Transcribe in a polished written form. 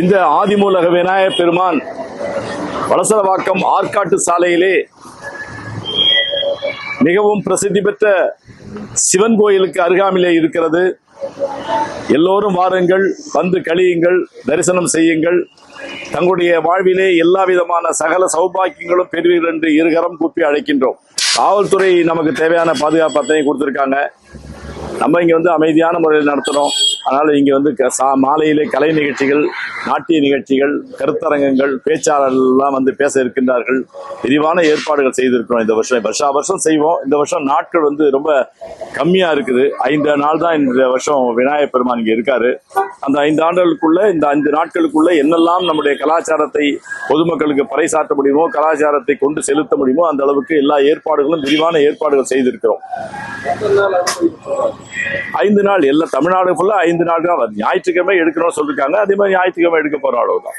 இந்த ஆதிமூலக விநாயகர் பெருமான் வலசரவாக்கம் ஆற்காட்டு சாலையிலே மிகவும் பிரசித்தி பெற்ற சிவன் கோயிலுக்கு அருகாமையிலே இருக்கிறது. எல்லோரும் வாருங்கள், வந்து கழியுங்கள், தரிசனம் செய்யுங்கள். தங்களுடைய வாழ்விலே எல்லா விதமான சகல சௌபாக்கியங்களும் பெறுவீர்கள் என்று இருகரம் கூப்பி அழைக்கின்றோம். காவல்துறை நமக்கு தேவையான பாதுகாப்பு அத்தனை கொடுத்திருக்காங்க. நம்ம இங்க வந்து அமைதியான முறையில் நடத்துறோம். அதனால இங்க வந்து மாலையிலே கலை நிகழ்ச்சிகள், நாட்டிய நிகழ்ச்சிகள், கருத்தரங்கங்கள், பேச்சாளர்கள் எல்லாம் வந்து பேச இருக்கின்றார்கள். விரிவான ஏற்பாடுகள் செய்திருக்கிறோம். இந்த வருஷம் செய்வோம். இந்த வருஷம் நாட்கள் வந்து ரொம்ப கம்மியா இருக்குது. 5 நாள் தான் இந்த வருஷம் விநாயகர் பெருமான் இங்க இருக்காரு. அந்த 5 ஆண்டுகளுக்குள்ள, இந்த 5 நாட்களுக்குள்ள என்னெல்லாம் நம்முடைய கலாச்சாரத்தை பொதுமக்களுக்கு பறைசாற்ற முடியுமோ, கலாச்சாரத்தை கொண்டு செலுத்த முடியுமோ அந்த அளவுக்கு எல்லா ஏற்பாடுகளும், விரிவான ஏற்பாடுகள் செய்திருக்கிறோம். 5 நாள், எல்லா தமிழ்நாடு ஃபுல்லா 5 நாள் தான் வருது. ஞாயிற்றுக்கிழமை எடுக்கணும்னு சொல்லிருக்காங்க. அதே மாதிரி ஞாயிற்றுக்கிழமை எடுக்க போறோம், அவ்வளவுதான்.